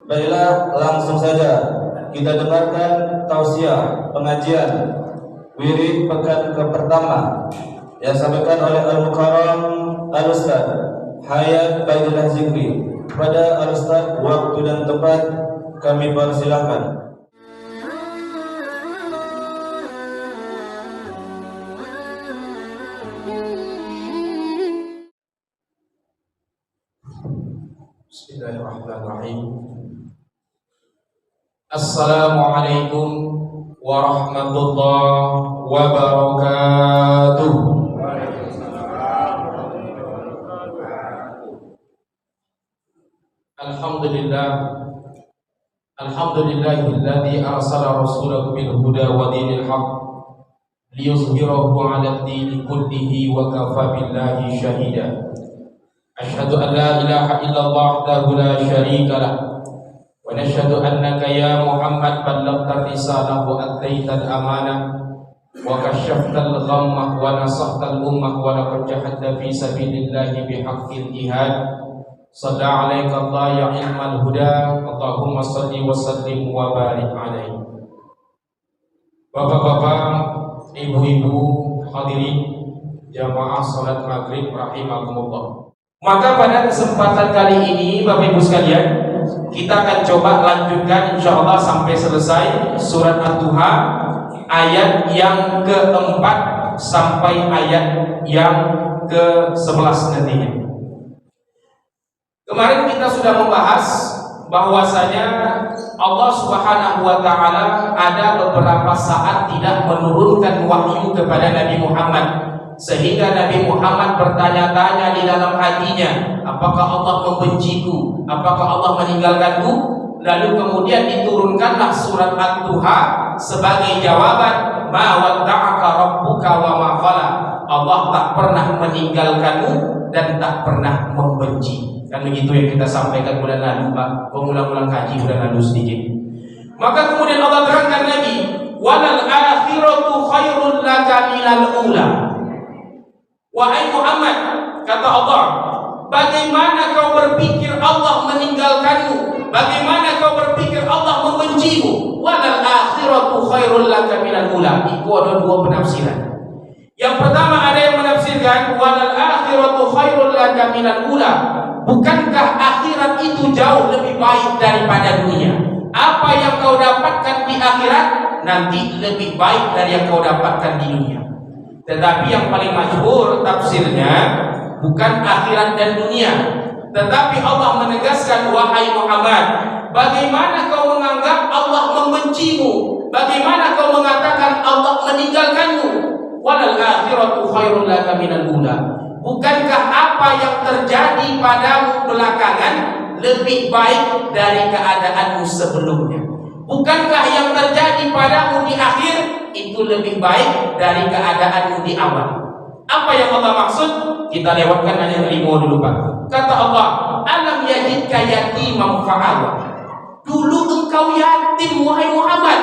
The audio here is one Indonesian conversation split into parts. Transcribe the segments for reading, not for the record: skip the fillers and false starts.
Baiklah, langsung saja kita dengarkan tausiah pengajian wirid pekan pertama yang disampaikan oleh Al-Mukarram Al-Ustaz Hayat Baidillah Zikri. Pada Al-Ustaz, waktu dan tempat kami persilakan. Bismillahirrahmanirrahim. Assalamualaikum warahmatullahi wabarakatuh. Alhamdulillahilladzi arsala rasulahu bil huda wa dinil haqq liyuzhirahu 'alad dini kullihi wa kafa billahi shahida. Asyhadu an la ilaha illallah wahdahu la syarika lah wa nashhadu annaka ya Muhammad ballaghta risalah wa addaital amanah wa kashaftal ghammah wa nasahtal ummah wa laqad jahadta fi sabilillahi bihaqqil jihad. Shalla 'alaika Allah ya ilmal huda. Allahumma shalli wa sallim wa barik 'alaihi. Bapak-bapak, ibu-ibu, hadirin jamaah salat maghrib rahimakumullah. Maka pada kesempatan kali ini Bapak Ibu sekalian, kita akan coba lanjutkan insyaallah sampai selesai surat Ad-Duha ayat yang keempat sampai ayat yang ke-11 nantinya. Kemarin kita sudah membahas bahwasanya Allah Subhanahu wa taala ada beberapa saat tidak menurunkan wahyu kepada Nabi Muhammad, sehingga Nabi Muhammad bertanya-tanya di dalam hatinya, apakah Allah membenciku? Apakah Allah meninggalkanku? Lalu kemudian diturunkanlah surat Ad-Duha sebagai jawaban, ma wadda'aka rabbuka wa ma qala. Allah tak pernah meninggalkanmu dan tak pernah membenci. Kan begitu yang kita sampaikan bulan lalu, Pak. Pengulang-ulang kaji bulan lalu sedikit. Maka kemudian Allah terangkan lagi, walal akhiratu khairul laka minal ula. Wahai Muhammad, kata Allah, bagaimana kau berpikir Allah meninggalkanmu? Bagaimana kau berpikir Allah membencimu? Walal akhiratu khairul laka minal ula. Itu ada dua penafsiran. Yang pertama ada yang menafsirkan walal akhiratu khairul laka minal ula. Bukankah akhirat itu jauh lebih baik daripada dunia? Apa yang kau dapatkan di akhirat nanti lebih baik dari yang kau dapatkan di dunia. Tetapi yang paling masyhur tafsirnya bukan akhirat dan dunia, tetapi Allah menegaskan, wahai Muhammad, bagaimana kau menganggap Allah membencimu? Bagaimana kau mengatakan Allah meninggalkanmu? Walal akhiratu khairul laka minal ula. Bukankah apa yang terjadi padamu belakangan lebih baik dari keadaanmu sebelumnya? Bukankah yang terjadi padamu di akhir itu lebih baik dari keadaanmu di awal? Apa yang Allah maksud? Kita lewatkan ayat 5 dulu, Pak. Kata Allah, alam yajidka yatiman fa'awa. Dulu engkau yatim, wahai Muhammad.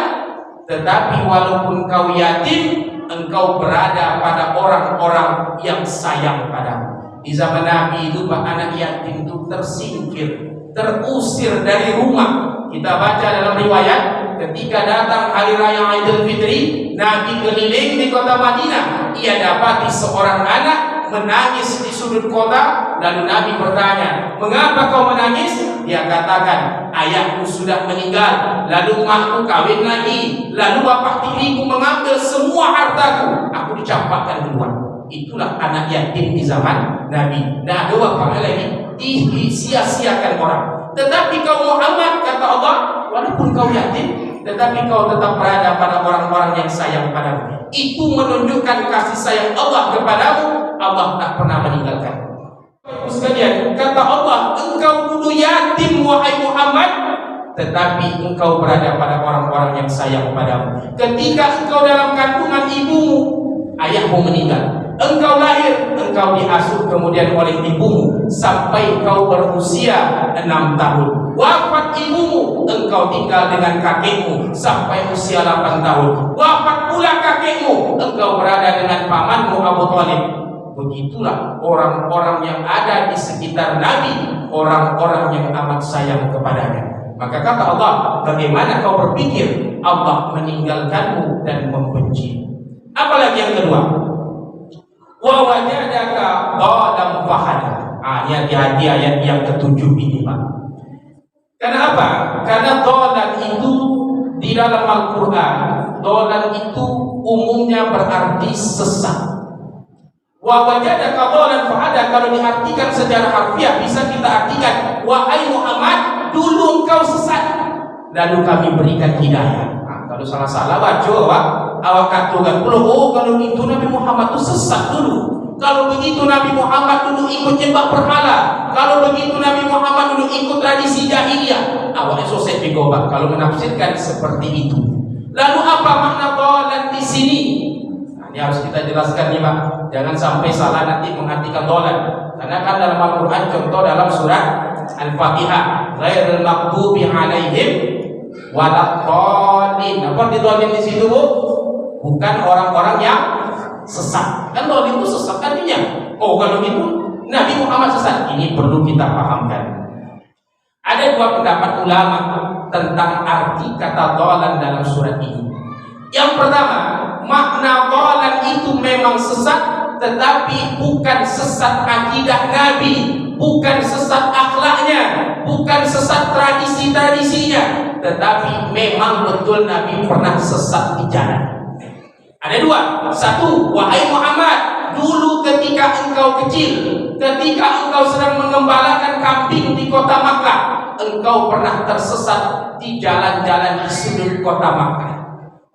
Tetapi walaupun kau yatim, engkau berada pada orang-orang yang sayang padamu. Di zaman Nabi itu anak yatim itu tersingkir, terusir dari rumah. Kita baca dalam riwayat, ketika datang hari raya Idul Fitri, Nabi keliling di kota Madinah. Ia dapati seorang anak menangis di sudut kota. Lalu Nabi bertanya, mengapa kau menangis? Dia katakan, ayahku sudah meninggal, lalu emakku kawin lagi, lalu bapak tiriku mengambil semua hartaku, aku dicampakkan duluan. Itulah anak yatim di zaman Nabi. Nah, dua kali lagi disia-siakan orang. Tetapi kau Muhammad, kata Allah, walaupun kau yatim, tetapi kau tetap berada pada orang-orang yang sayang padamu. Itu menunjukkan kasih sayang Allah kepadamu. Allah tak pernah meninggalkan. Sekalian, kata Allah, engkau dulu yatim wahai Muhammad, tetapi engkau berada pada orang-orang yang sayang padamu. Ketika engkau dalam kandungan ibumu, ayahmu meninggal. Engkau lahir, engkau diasuh kemudian oleh ibumu sampai engkau berusia 6 tahun. Wafat ibumu, engkau tinggal dengan kakekmu sampai usia 8 tahun. Wafat pula kakekmu, engkau berada dengan pamanmu Abu Thalib. Begitulah orang-orang yang ada di sekitar Nabi, orang-orang yang amat sayang kepadanya. Maka kata Allah, bagaimana kau berpikir Allah meninggalkanmu dan membenci? Apalagi yang kedua, wa wajadaka dhalam fahada. Hati-hati ayat yang ketujuh ini, Pak. Kenapa? Karena dhalam itu di dalam Al-Quran, dhalam itu umumnya berarti sesat. Wa wajadaka dhalam fahada kalau diartikan secara harfiah bisa kita artikan, wahai Muhammad, dulu engkau sesat, lalu kami berikan hidayah. Kalau salah-salah baca awak katakan oh kalau itu Nabi Muhammad itu sesat dulu. Kalau begitu Nabi Muhammad dulu ikut nyembah berhala. Kalau begitu Nabi Muhammad dulu ikut tradisi jahiliyah. Awalnya sosial digobat kalau menafsirkan seperti itu. Lalu apa makna dhalan di sini? Nah, ini harus kita jelaskan nih Pak. Jangan sampai salah nanti mengartikan dhalan. Karena kan dalam Al-Quran contoh dalam surat Al-Fatihah, ghairil maghdubi 'alaihim waladdallin. Apa didhalin di situ, Bu? Bukan orang-orang yang sesat. Kan dhalin itu sesat artinya. Oh, kalau gitu Nabi Muhammad sesat. Ini perlu kita pahamkan. Ada dua pendapat ulama tentang arti kata dhalan dalam surat ini. Yang pertama, makna dhalan itu memang sesat, tetapi bukan sesat akidah Nabi, bukan sesat akhlaknya, bukan sesat tradisi-tradisinya, tetapi memang betul Nabi pernah sesat di jalan. Ada dua. Satu, wahai Muhammad, dulu ketika engkau kecil, ketika engkau sedang mengembalakan kambing di kota Makkah, engkau pernah tersesat di jalan-jalan di sudut kota Makkah.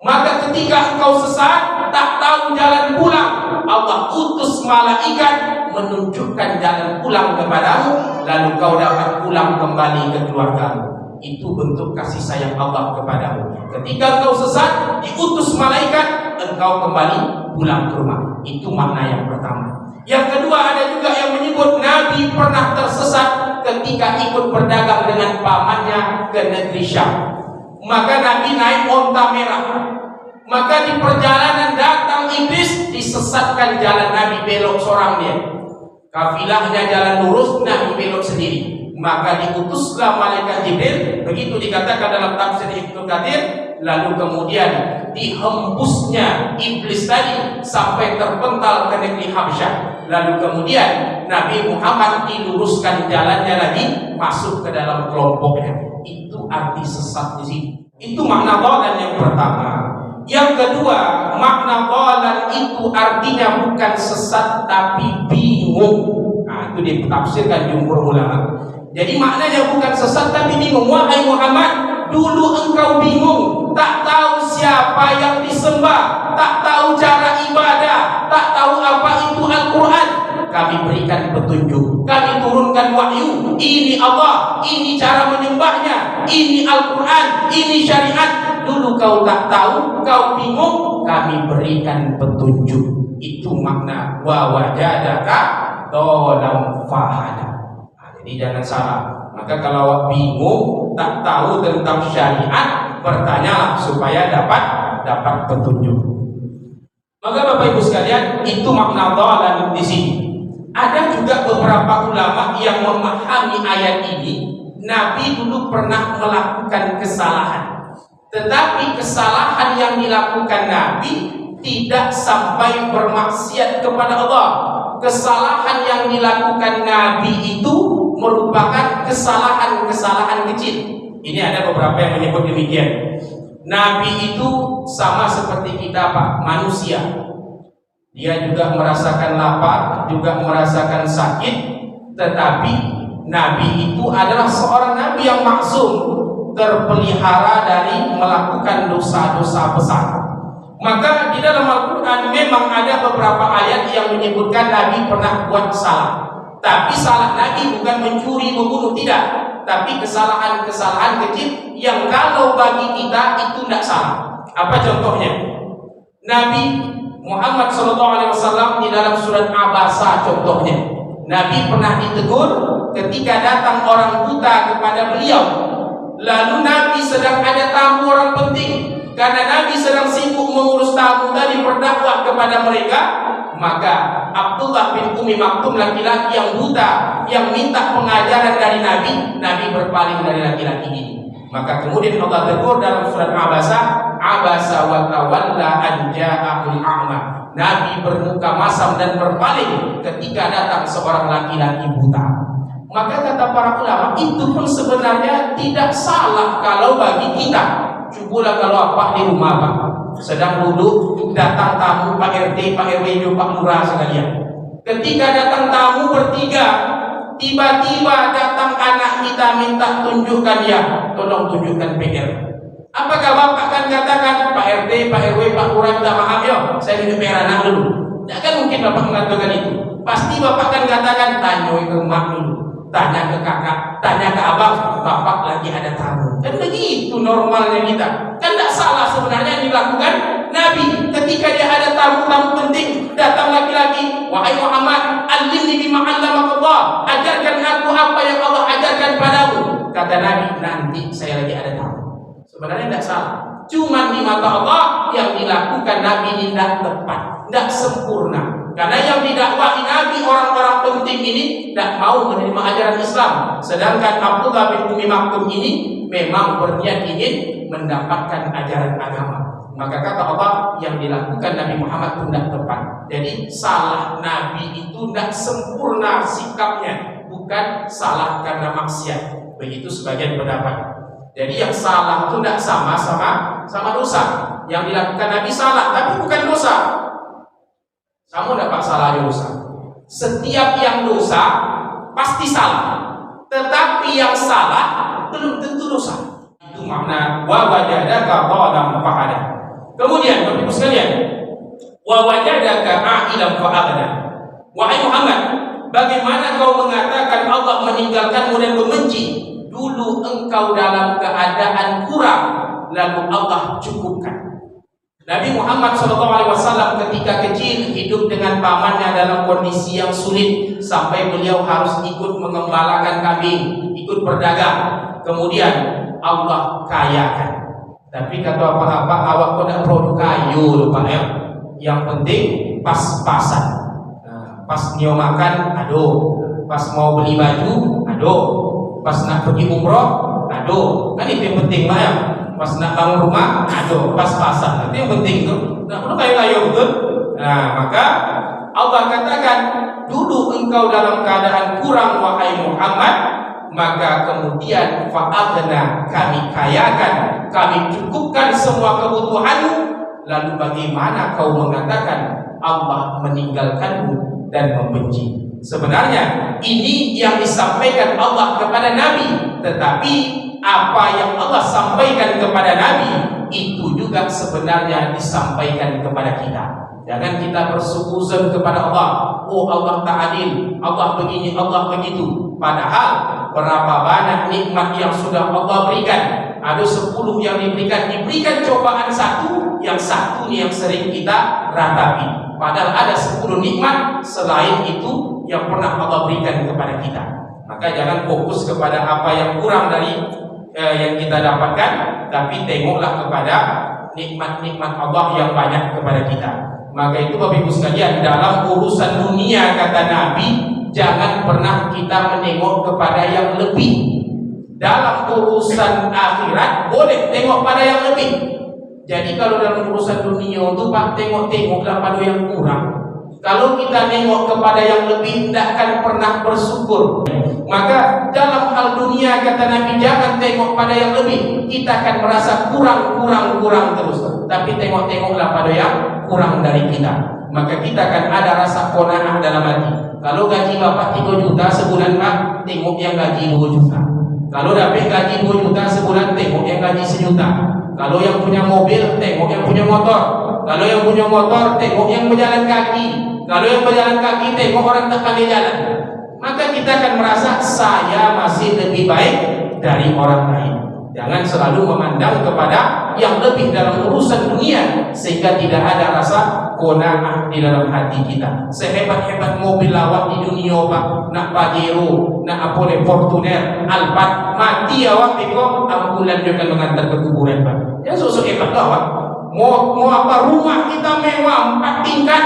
Maka ketika engkau sesat, tak tahu jalan pulang, Allah utus malaikat menunjukkan jalan pulang kepadamu, lalu kau dapat pulang kembali ke keluargamu. Itu bentuk kasih sayang Allah kepadamu. Ketika engkau sesat, diutus malaikat, engkau kembali pulang ke rumah. Itu makna yang pertama. Yang kedua, ada juga yang menyebut Nabi pernah tersesat ketika ikut berdagang dengan pamannya ke negeri Syam. Maka Nabi naik onta merah. Maka di perjalanan datang iblis, disesatkan jalan Nabi, belok seorang dia. Kafilahnya jalan lurus, Nabi belok sendiri. Maka diutuslah malaikat Jibril, begitu dikatakan dalam tafsir Ibnu Katsir. Lalu kemudian dihembusnya iblis tadi sampai terpental ke negeri Habsyah. Lalu kemudian Nabi Muhammad diluruskan jalannya lagi, masuk ke dalam kelompoknya. Itu arti sesat di sini. Itu makna dhalan yang pertama. Yang kedua, makna dhalan itu artinya bukan sesat tapi bingung. Nah, itu ditafsirkan jumhur ulama. Jadi maknanya bukan sesat tapi bingung. Wahai Muhammad, dulu engkau bingung, tak tahu siapa yang disembah, tak tahu cara ibadah, tak tahu apa itu Al-Quran. Kami berikan petunjuk, kami turunkan wahyu. Ini Allah, ini cara menyembahnya, ini Al-Quran, ini syariat. Dulu kau tak tahu, kau bingung, kami berikan petunjuk. Itu makna wa wajadaka dhalam fahada. Jadi jangan salah. Maka kalau bingung, tak tahu tentang syariat, bertanyalah supaya dapat petunjuk. Maka Bapak Ibu sekalian, itu makna dhalan di sini. Ada juga beberapa ulama yang memahami ayat ini. Nabi dulu pernah melakukan kesalahan, tetapi kesalahan yang dilakukan Nabi tidak sampai bermaksiat kepada Allah. Kesalahan yang dilakukan Nabi itu merupakan kesalahan-kesalahan kecil. Ini ada beberapa yang menyebut demikian. Nabi itu sama seperti kita, Pak, manusia. Dia juga merasakan lapar, juga merasakan sakit, tetapi Nabi itu adalah seorang Nabi yang maksum, terpelihara dari melakukan dosa-dosa besar. Maka di dalam Al-Quran memang ada beberapa ayat yang menyebutkan Nabi pernah buat salah. Tapi salah Nabi bukan mencuri, membunuh, tidak. Tapi kesalahan-kesalahan kecil yang kalau bagi kita itu tidak salah. Apa contohnya? Nabi Muhammad SAW di dalam surat Abasa contohnya. Nabi pernah ditegur ketika datang orang buta kepada beliau. Lalu Nabi sedang ada tamu orang penting. Karena Nabi sedang sibuk mengurus tamu tadi, berdakwah kepada mereka, maka Abdullah bin Umi Maktum, laki-laki yang buta, yang minta pengajaran dari Nabi, Nabi berpaling dari laki-laki ini. Maka kemudian Allah tegur dalam surat Abasa wa tawalla an ja'ahul a'ma. Nabi bermuka masam dan berpaling ketika datang seorang laki-laki buta. Maka kata para ulama, itu pun sebenarnya tidak salah kalau bagi kita. Cobalah kalau apa di rumah Pak, sedang duduk, datang tamu Pak RT, Pak RW, Pak Lurah sekalian. Ketika datang tamu bertiga, tiba-tiba datang anak kita minta tunjukkan ya, tolong tunjukkan PR. Apakah Bapak akan katakan Pak RT, Pak RW, Pak Lurah minta maaf ya, saya tunjuk PR anak dulu? Tidak akan mungkin Bapak mengatakan itu. Pasti Bapak akan katakan tanya ke mak dulu, tanya ke kakak, tanya ke abang, Bapak lagi ada tamu. Kan begitu normalnya kita. Kan tidak salah sebenarnya yang dilakukan Nabi ketika dia ada tamu-tamu penting, datang laki-laki, wahai Muhammad, alimni bima 'allamakallah, ajarkan aku apa yang Allah ajarkan padamu. Kata Nabi, nanti saya lagi ada tamu. Sebenarnya tidak salah. Cuma di mata Allah yang dilakukan Nabi ini tidak tepat, tidak sempurna. Karena yang didakwahi Nabi orang-orang penting ini tidak mau menerima ajaran Islam. Sedangkan Abdullah bin Umi Maktum ini memang berniat ingin mendapatkan ajaran agama. Maka kata Allah yang dilakukan Nabi Muhammad itu tidak tepat. Jadi salah Nabi itu tidak sempurna sikapnya, bukan salah karena maksiat. Begitu sebagian pendapat. Jadi yang salah itu tidak sama dosa. Yang dilakukan Nabi salah, tapi bukan dosa. Kamu dapat salah dosa. Setiap yang dosa pasti salah, tetapi yang salah belum tentu dosa. Itu makna wa wajadaka dhalam fahada. Kemudian Bapak Ibu sekalian, wa wajadaka a'ilam fa'aghna. Wahai Muhammad, bagaimana kau mengatakan Allah meninggalkanmu dan membenci? Dulu engkau dalam keadaan kurang, lalu Allah cukupkan. Nabi Muhammad SAW ketika kecil hidup dengan pamannya dalam kondisi yang sulit sampai beliau harus ikut mengembalakan kambing, ikut berdagang. Kemudian Allah kayakan. Tapi kata apa-apa awak kau tidak produk kayu lupa ya. Yang penting pas-pasan. Nah, pas nio makan, aduh. Pas mau beli baju, aduh. Pas nak pergi umroh, aduh. Kan itu yang penting lah ya. Pas nak bangun rumah, aduh, pas-pasan. Itu yang penting tuh. Nah, perlu kayu-kayu betul. Nah, maka Allah katakan, dulu engkau dalam keadaan kurang wahai Muhammad, maka kemudian fa'aghna, kami kayakan, kami cukupkan semua kebutuhanmu. Lalu bagaimana kau mengatakan Allah meninggalkanmu dan membenci? Sebenarnya ini yang disampaikan Allah kepada Nabi, tetapi apa yang Allah sampaikan kepada Nabi itu juga sebenarnya disampaikan kepada kita. Jangan kita bersuzon kepada Allah, oh Allah tak adil, Allah begini, Allah begitu. Padahal berapa banyak nikmat yang sudah Allah berikan. Ada 10 yang diberikan cobaan satu, yang satu nih yang sering kita ratapi. Padahal ada 10 nikmat selain itu yang pernah Allah berikan kepada kita. Maka jangan fokus kepada apa yang kurang dari yang kita dapatkan, tapi tengoklah kepada nikmat-nikmat Allah yang banyak kepada kita. Maka itu Bapak Ibu sekalian, dalam urusan dunia kata Nabi, jangan pernah kita menengok kepada yang lebih. Dalam urusan akhirat boleh tengok pada yang lebih. Jadi kalau dalam urusan dunia itu Pak, tengok-tengoklah pada yang kurang. Kalau kita nengok kepada yang lebih, tidak akan pernah bersyukur. Maka dalam hal dunia kata Nabi, jangan tengok pada yang lebih. Kita akan merasa kurang terus. Tapi tengok-tengoklah pada yang kurang dari kita. Maka kita akan ada rasa qanaah dalam hati. Kalau gaji Bapak 3 juta sebulan Pak, tengok yang gaji 2 juta. Kalau dapat gaji 2 juta sebulan, tengok yang gaji 1 juta. Kalau yang punya mobil, tengok yang punya motor. Kalau yang punya motor, tengok yang berjalan kaki. Kalau yang berjalan kaki, tengok orang tak pandai jalan. Maka kita akan merasa saya masih lebih baik dari orang lain. Jangan selalu memandang kepada yang lebih dalam urusan dunia, sehingga tidak ada rasa qanaah di dalam hati kita. Sehebat-hebat mobil lawak di dunia Pak, nak Pajero, nak Apollo Fortuner, Alphard, mati awak tengok ambulan dia akan mengantar ke kuburan Pak. Ya sosok hebat lawak. Mau apa, rumah kita mewah 4 tingkat,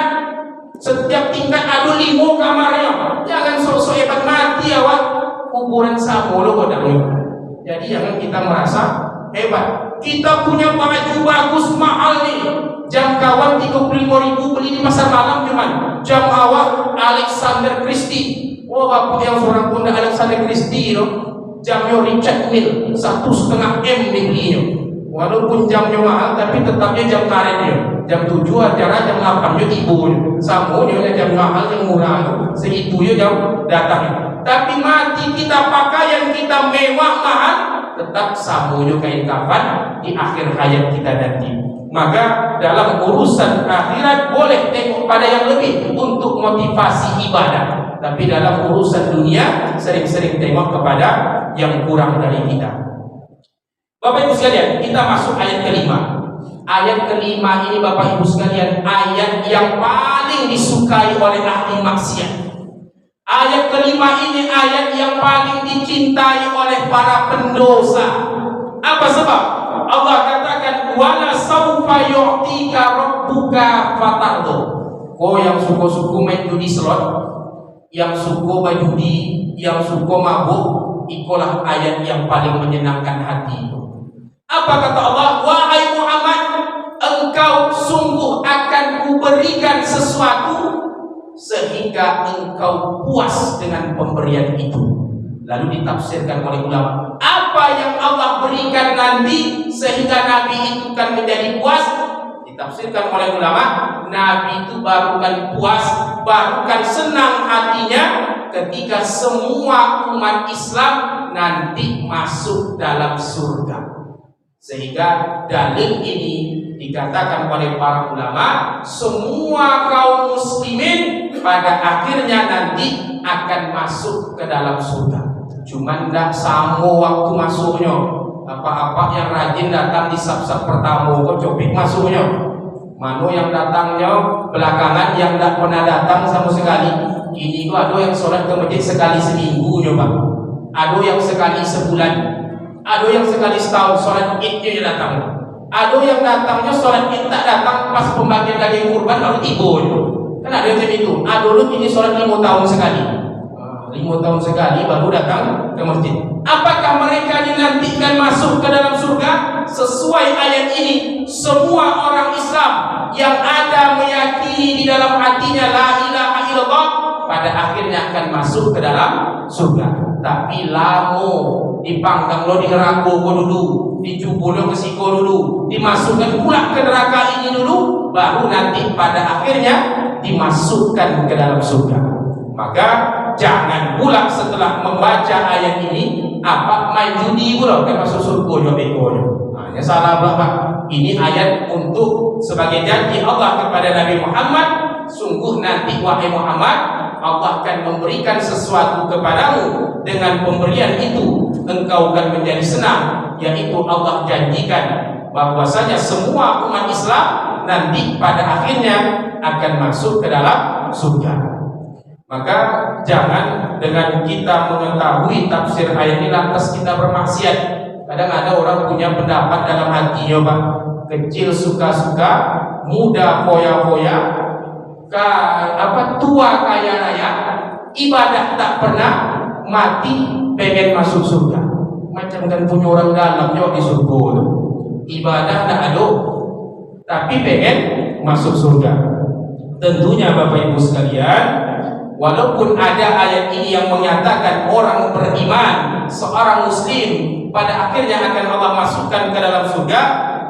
setiap tingkat ada 5 kamarnya. Jangan sosok hebat, mati awak kuburan sama lo kodang. Jadi jangan kita merasa hebat. Kita punya baju bagus mahal nih. Jam kawan 35.000 beli di pasar malam cuman. Jam awak Alexander Christie. Oh bapak yang seorang bunda Alexander Christie loh. Jamnya Richard Mille 1,5 M dibelinya. Walaupun jamnya mahal tapi tetapnya jam karet dia. Jam 7 acara, jam 8 dia tidur. Sama dia jam mahal yang murah. Segitu dia jam datang. Tapi mati kita pakaian kita mewah mahal, tetap samunya kain kafan di akhir hayat kita nanti. Maka dalam urusan akhirat boleh tengok pada yang lebih untuk motivasi ibadah. Tapi dalam urusan dunia sering-sering tengok kepada yang kurang dari kita. Bapak Ibu sekalian, kita masuk ayat kelima. Ayat kelima ini Bapak Ibu sekalian, ayat yang paling disukai oleh ahli maksiat. Ayat kelima ini ayat yang paling dicintai oleh para pendosa. Apa sebab? Allah katakan wala saufa yu'tika rabbuka fatardu. Kau yang suka-suka main judi slot, yang suka berjudi, yang suka mabuk, ikulah ayat yang paling menyenangkan hati. Apa kata Allah? Wahai Muhammad, engkau sungguh akan kuberikan sesuatu sehingga engkau puas dengan pemberian itu. Lalu ditafsirkan oleh ulama, apa yang Allah berikan nanti sehingga Nabi itu kan menjadi puas? Ditafsirkan oleh ulama, Nabi itu barukan puas, barukan senang hatinya ketika semua umat Islam nanti masuk dalam surga. Sehingga dalil ini dikatakan oleh para ulama, semua kaum muslimin pada akhirnya nanti akan masuk ke dalam surga. Cuman tidak sama waktu masuknya. Apa-apa yang rajin datang di sab-sab pertama kok copik masuknya. Mana yang datangnya belakangan, yang tidak pernah datang sama sekali. Ini tuh ada yang sholat ke masjid sekali seminggu Pak. Ada yang sekali sebulan. Ada yang sekali setahun sholat idnya datang. Ada yang datangnya sholat id tak datang pas pembagian daging kurban lalu tidur. Kan ada yang macam itu. Ada lu ini sholat 5 tahun sekali. 5 tahun sekali baru datang ke masjid. Apakah mereka dinantikan masuk ke dalam surga? Sesuai ayat ini, semua orang Islam yang ada meyakini di dalam hatinya la ilaha illallah pada akhirnya akan masuk ke dalam surga. Tapi lamo dipanggang lo di neraka dulu, dicubur lo ke siko dulu, dimasukkan pula ke neraka ini dulu, baru nanti pada akhirnya dimasukkan ke dalam surga. Maka jangan pula setelah membaca ayat ini apa main judi pula kan masuk surga begonya. Nah, salah Bapak. Ini ayat untuk sebagai janji Allah kepada Nabi Muhammad, sungguh nanti wahai Muhammad, Allah akan memberikan sesuatu kepadamu, dengan pemberian itu engkau akan menjadi senang, yaitu Allah janjikan bahwasanya semua umat Islam nanti pada akhirnya akan masuk ke dalam surga. Maka jangan dengan kita mengetahui tafsir ayat ini lantas kita bermaksiat. Kadang ada orang punya pendapat dalam hatinya Pak, kecil suka-suka, muda foya-foya, tua kaya raya, ibadah tak pernah, mati pengen masuk surga. Macam kan punya orang dalamnya di surga itu. Ibadah tak ada, tapi pengen masuk surga. Tentunya Bapak Ibu sekalian, walaupun ada ayat ini yang menyatakan orang beriman, seorang muslim pada akhirnya akan Allah masukkan ke dalam surga,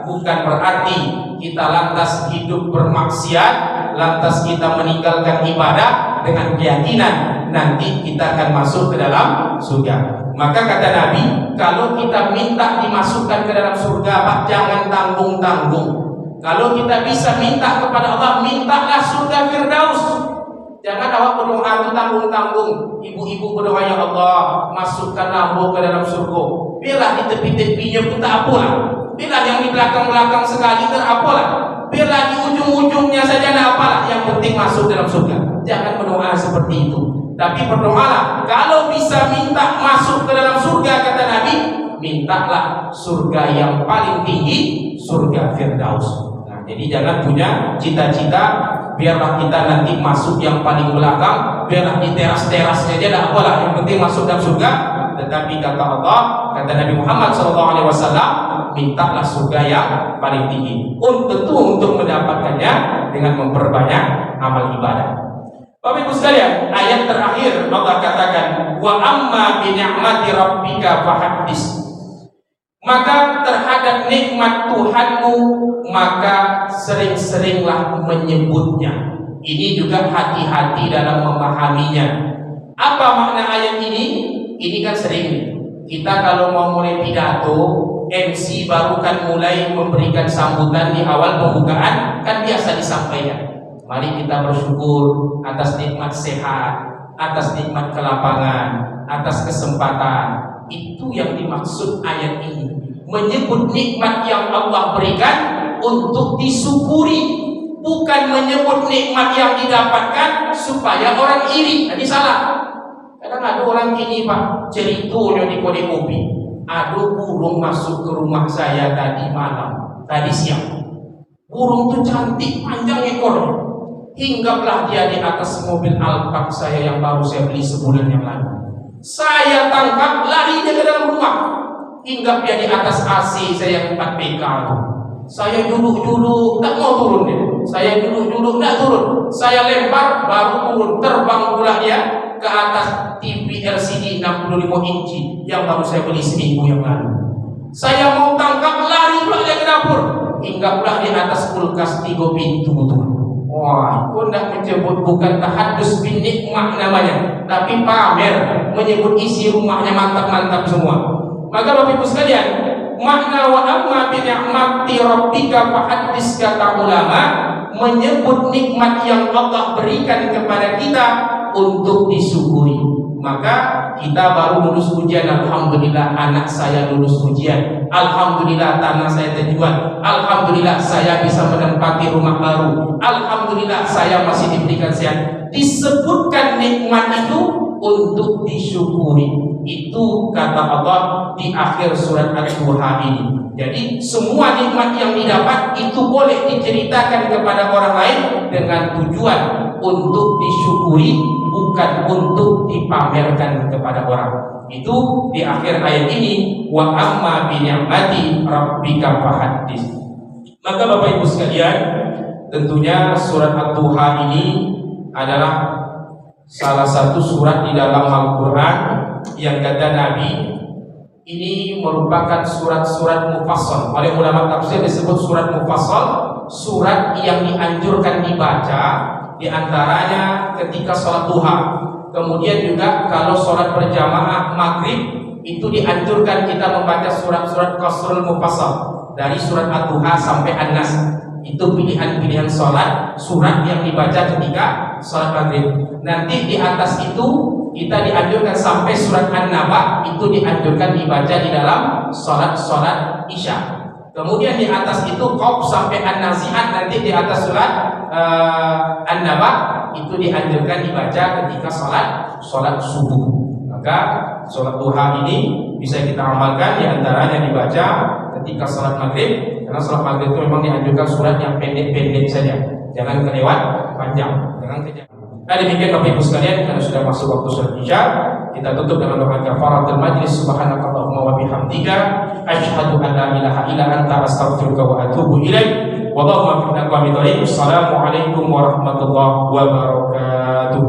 bukan berarti kita lantas hidup bermaksiat, lantas kita meninggalkan ibadah dengan keyakinan nanti kita akan masuk ke dalam surga. Maka kata Nabi, kalau kita minta dimasukkan ke dalam surga, Pak, jangan tanggung-tanggung. Kalau kita bisa minta kepada Allah, mintalah surga Firdaus. Jangan awak berdoa itu tanggung-tanggung. Ibu-ibu berdoa, ya Allah, masukkanlah aku ke dalam surga. Biarlah di tepi-tepinya pun tak apalah. Biarlah yang di belakang-belakang sekali tak apalah. Biarlah di ujung-ujungnya saja tak apalah. Yang penting masuk dalam surga. Jangan berdoa seperti itu. Tapi berdoalah. Kalau bisa minta masuk ke dalam surga, kata Nabi, mintalah surga yang paling tinggi, surga Firdaus. Nah, jadi jangan punya cita-cita biarlah kita nanti masuk yang paling belakang, biarlah di teras-terasnya aja tak apalah, yang penting masuk dalam surga. tetapi kata Allah, kata Nabi Muhammad SAW, mintalah surga yang paling tinggi. Tentu untuk mendapatkannya dengan memperbanyak amal ibadah. Bapak Ibu sekalian, ayat terakhir Allah katakan, wa amma bi ni'mati rabbika fahaddits. Maka terhadap nikmat Tuhanmu maka sering-seringlah menyebutnya. Ini juga hati-hati dalam memahaminya. Apa makna ayat ini? Ini kan sering kita kalau mau mulai pidato, MC baru kan mulai memberikan sambutan di awal pembukaan, kan biasa disampaikan. Mari kita bersyukur atas nikmat sehat, atas nikmat kelapangan, atas kesempatan. Itu yang dimaksud ayat ini. Menyebut nikmat yang Allah berikan untuk disyukuri, bukan menyebut nikmat yang didapatkan supaya orang iri. Jadi salah. Kadang ada orang gini Pak, ceritanya di kode kopi. Aduh, burung masuk ke rumah saya tadi malam, tadi siang. Burung itu cantik, panjang ekornya. Hinggaplah dia di atas mobil Alphard saya yang baru saya beli sebulan yang lalu. Saya tangkap, lari dia ke dalam rumah. Hinggap dia di atas AC saya 4 PK. Saya duduk-duduk, tak mau turun dia. Saya duduk-duduk, tak turun. Saya lempar, baru turun. Terbang pula dia ke atas TV LCD 65 inci yang baru saya beli seminggu yang lalu. Saya mau tangkap, lari pula dia ke dapur. Hinggaplah di atas kulkas 3 pintu tuh. Wah, kau nak menyebut bukan tahadus bin nikmah namanya, tapi pamer, menyebut isi rumahnya mantap-mantap semua. Maka Bapak Ibu sekalian, makna wa amma bi ni'mati rabbika fahaddits kata ulama, menyebut nikmat yang Allah berikan kepada kita untuk disyukuri. Maka kita baru lulus ujian, alhamdulillah anak saya lulus ujian, alhamdulillah tanah saya terjual, alhamdulillah saya bisa menempati rumah baru, alhamdulillah saya masih diberikan sehat. Disebutkan nikmat itu untuk disyukuri. Itu kata Allah di akhir surat Al-Duha ini. Jadi semua nikmat yang didapat itu boleh diceritakan kepada orang lain dengan tujuan untuk disyukuri, bukan untuk dipamerkan kepada orang. Itu di akhir ayat ini, wa amma bi ni'mati rabbika fahaddits. Maka Bapak Ibu sekalian, tentunya surat Ad-Duha ini adalah salah satu surat di dalam Al-Quran yang kata Nabi ini merupakan surat-surat mufassal. Oleh ulama tafsir disebut surat mufassal, surat yang dianjurkan dibaca di antaranya ketika sholat duha. Kemudian juga kalau sholat berjamaah maghrib itu dianjurkan kita membaca surat-surat qasrul mufassal dari surat Ad-Duha sampai An-Nas. Itu pilihan-pilihan sholat surat yang dibaca ketika sholat maghrib. Nanti di atas itu kita dianjurkan sampai surat An-Naba, itu dianjurkan dibaca di dalam sholat Isya. Kemudian di atas itu Qaf sampai An-Nazi'at, nanti di atas surat An-Naba itu dianjurkan dibaca ketika sholat subuh. Maka sholat duha ini bisa kita amalkan, diantaranya dibaca ketika sholat maghrib, karena sholat maghrib itu memang dianjurkan surat yang pendek-pendek saja, jangan kelewat panjang, jangan kejauhan. Nah demikian Bapak Ibu sekalian, karena sudah masuk waktu sholat Isya, kita tutup dengan doa kafaratul majlis. Subhanakallahumma wa bihamdika asyhadu an la ilaha illa anta astaghfiruka wa atubu ilaik. Wallahu a'lam bishawab. Assalamualaikum warahmatullahi wabarakatuh.